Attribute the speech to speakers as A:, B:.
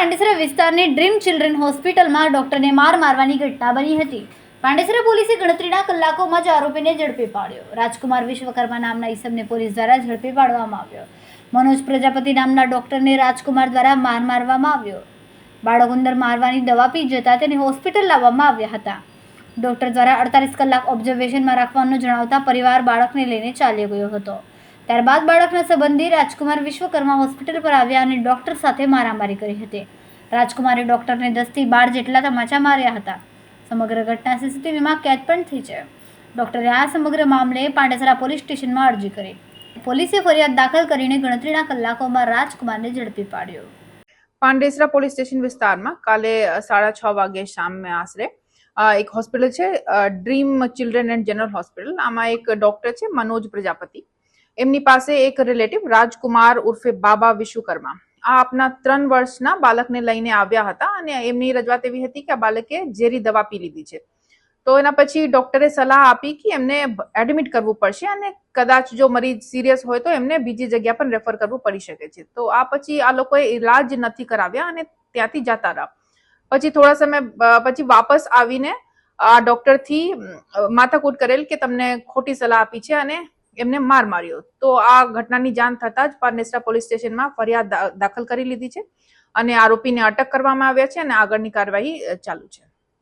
A: પાંડેસરા વિસ્તારની dream children હોસ્પિટલમાં ડોક્ટરને મારવાની ઘટના બની હતી. પાંડેસરા પોલીસે ગણતરીના કલાકોમાં જ આરોપીને ઝડપી પાડ્યો. રાજકુમાર વિશ્વકર્મા નામના ઈસમને પોલીસ દ્વારા ઝડપી પાડવામાં આવ્યો. મનોજ પ્રજાપતિ નામના ડોક્ટરને રાજકુમાર દ્વારા મારવામાં આવ્યો. બાળક અંદર મારવાની દવા પી જતા તેને હોસ્પિટલ લાવવામાં આવ્યા હતા. ડોક્ટર દ્વારા 48 કલાક ઓબ્ઝર્વેશનમાં રાખવાનું જણાવતા પરિવાર બાળકને લઈને ચાલ્યો ગયો હતો. ત્યારબાદ બાળકના સંબંધી રાજકુમાર વિશ્વકર્મા હોસ્પિટલ પર આવ્યા અને ડોક્ટર સાથે મારામારી કરી હતી. રાજકુમારે ડોક્ટરને 10 થી 12 જેટલા તમાચા માર્યા હતા. સમગ્ર ઘટના સીસીટીવીમાં કેદ પણ થઈ છે. ડોક્ટરે આ સમગ્ર મામલે પાંડેસરા પોલીસ સ્ટેશનમાં અરજી કરી. પોલીસે ફરિયાદ દાખલ કરીને ગણતરીના કલાકોમાં રાજકુમારને ઝડપી પાડ્યો.
B: પાંડેસરા પોલીસ સ્ટેશન વિસ્તારમાં કાલે 6:30 વાગે શામે આશરે એક હોસ્પિટલ છે dream children and general hospital. આમાં એક ડોક્ટર છે મનોજ પ્રજાપતિ. એમની પાસે એક રિલેટિવ રાજકુમાર ઉર્ફે બાબા વિશ્વકર્મા આ આપના 3 વર્ષના બાળકને લઈને આવ્યા હતા અને એમની રજૂઆત એવી હતી કે આ બાળકે ઝેરી દવા પી લીધી છે. તો એના પછી ડોક્ટરે સલાહ આપી કે એમને એડમિટ કરવું પડશે અને કદાચ જો મરીજ સિરિયસ હોય તો એમને બીજી જગ્યા પર રેફર કરવું પડી શકે છે. તો આ પછી આ લોકોએ ઇલાજ નથી કરાવ્યા અને ત્યાંથી જતા રહ્યા. પછી થોડા સમય પછી વાપસ આવીને આ ડોક્ટરથી માથાકૂટ કરેલ કે તમને ખોટી સલાહ આપી છે અને એમને માર્યો. તો આ ઘટનાની જાણ થતા જ પાંડેસરા પોલીસ સ્ટેશનમાં ફરિયાદ દાખલ કરી લીધી છે અને આરોપીને અટક કરવામાં આવ્યા છે અને આગળની કાર્યવાહી ચાલુ છે.